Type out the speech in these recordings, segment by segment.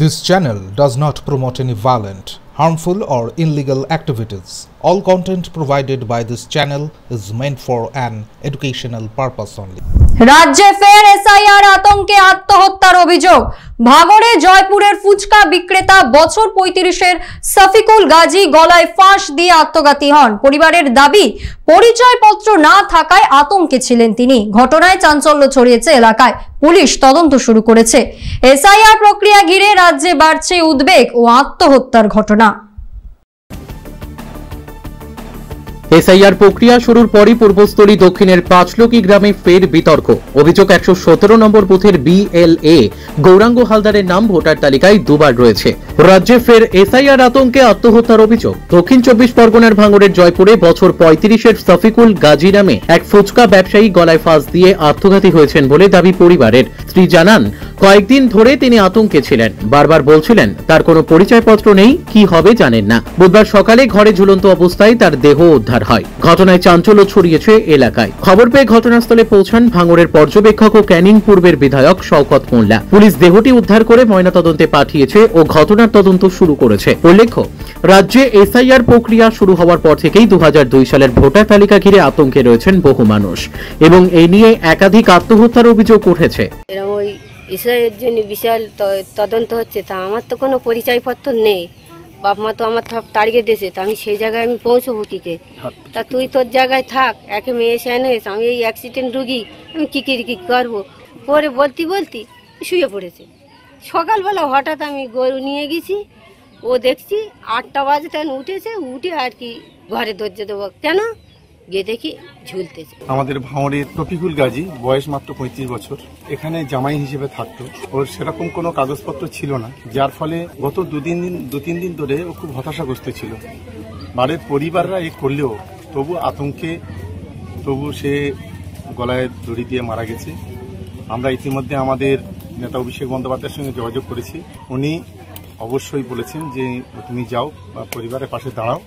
This channel does not promote any violent, harmful or illegal activities. All content provided by this channel is meant for an educational purpose only. রাজ্যে ফের SIR আতঙ্কে আত্মহত্যার অভিযোগ। ভাঙড়ে জয়পুরের ফুচকা বিক্রেতা বছর ৩৫-এর সফিকুল গাজী গলায় ফাঁস দিয়ে আত্মঘাতী হন। পরিবারের দাবি, পরিচয়পত্র না থাকায় আতঙ্কে ছিলেন তিনি। ঘটনায় চাঞ্চল্য ছড়িয়েছে এলাকায়, পুলিশ তদন্ত শুরু করেছে। এসআইআর প্রক্রিয়া ঘিরে রাজ্যে বাড়ছে উদ্বেগ ও আত্মহত্যার ঘটনা। এসআইআর প্রক্রিয়া শুরুর পরই পূর্বস্থলী দক্ষিণের পাঁচলকি গ্রামে ফের বিতর্ক। অভিযোগ ১১৭ নম্বর বুথের বিএলএ গৌরাঙ্গ হালদারের নাম ভোটার তালিকায় দুবার রয়েছে। রাজ্যে ফের এসআইআর আতঙ্কে আত্মহত্যার অভিযোগ। দক্ষিণ ২৪ পরগনার ভাঙড়ের জয়পুরে বছর ৩৫-এর সফিকুল গাজী নামে এক ফুচকা ব্যবসায়ী গলায় ফাঁস দিয়ে আত্মঘাতী হয়েছেন বলে দাবি পরিবারের। স্ত্রী জানান, কয়েকদিন ধরে তিনি আতঙ্কে ছিলেন, বারবার বলছিলেন তার কোনো পরিচয়পত্র নেই, কি হবে জানেন না। বুধবার সকালে ঘরে ঝুলন্ত অবস্থায় তার দেহ উদ্ধার হয়। ঘটনায় চাঞ্চল্য ছড়িয়েছে এলাকায়। খবর পেয়ে ঘটনাস্থলে পৌঁছান ভাঙড়ের পর্যবেক্ষক ও ক্যানিং পূর্বের বিধায়ক শওকত মোল্লা। পুলিশ দেহটি উদ্ধার করে ময়নাতদন্তে পাঠিয়েছে ও ঘটনার তদন্ত শুরু করেছে। উল্লেখ্য, রাজ্যে এসআইআর প্রক্রিয়া শুরু হওয়ার পর থেকেই ২০০২ সালের ভোটার তালিকা ঘিরে আতঙ্কে রয়েছেন বহু মানুষ এবং এই নিয়ে একাধিক আত্মহত্যার অভিযোগ উঠেছে। এসআইআর জন্য বিশাল তদন্ত হচ্ছে, তা আমার তো কোনো পরিচয়পত্র নেই। বাপ মা তো আমার সব টার্গেট দিয়েছে, তা আমি সেই জায়গায় আমি পৌঁছবো কি কে? তা তুই তোর জায়গায় থাক, একে মেয়ে এসে আমি এই অ্যাক্সিডেন্ট রুগী, আমি কি করবো পরে বলতি শুয়ে পড়েছে। সকালবেলা হঠাৎ আমি গরু নিয়ে গেছি, ও দেখছি ৮টা বাজে তখন উঠে আর কি ঘরে ধৈর্য দেবো কেন গিয়ে দেখি ঝুলতেছে। আমাদের ভাঙড়ের রফিকুল গাজী, বয়স মাত্র ৩৫ বছর, এখানে জামাই হিসেবে থাকতো। ওর সেরকম কোনো কাগজপত্র ছিল না, যার ফলে গত দু তিন দিন ধরে ও খুব হতাশাগ্রস্ত ছিল। বাড়ির পরিবাররা এ করলেও তবু সে গলায় দড়ি দিয়ে মারা গেছে। আমরা ইতিমধ্যে আমাদের নেতা অভিষেক বন্দ্যোপাধ্যায়ের সঙ্গে যোগাযোগ করেছি। উনি অবশ্যই বলেছেন যে তুমি যাও বা পরিবারের পাশে দাঁড়াও,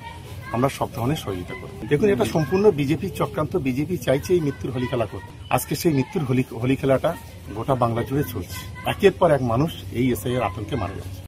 আমরা সব ধরনের সহযোগিতা করব। দেখুন, এটা সম্পূর্ণ বিজেপির চক্রান্ত। বিজেপি চাইছে এই মৃত্যুর হোলি খেলা করতে। আজকে সেই মৃত্যুর হোলি খেলাটা গোটা বাংলা জুড়ে চলছে। একের পর এক মানুষ এই এসআইআর আতঙ্কে মারা যাচ্ছে।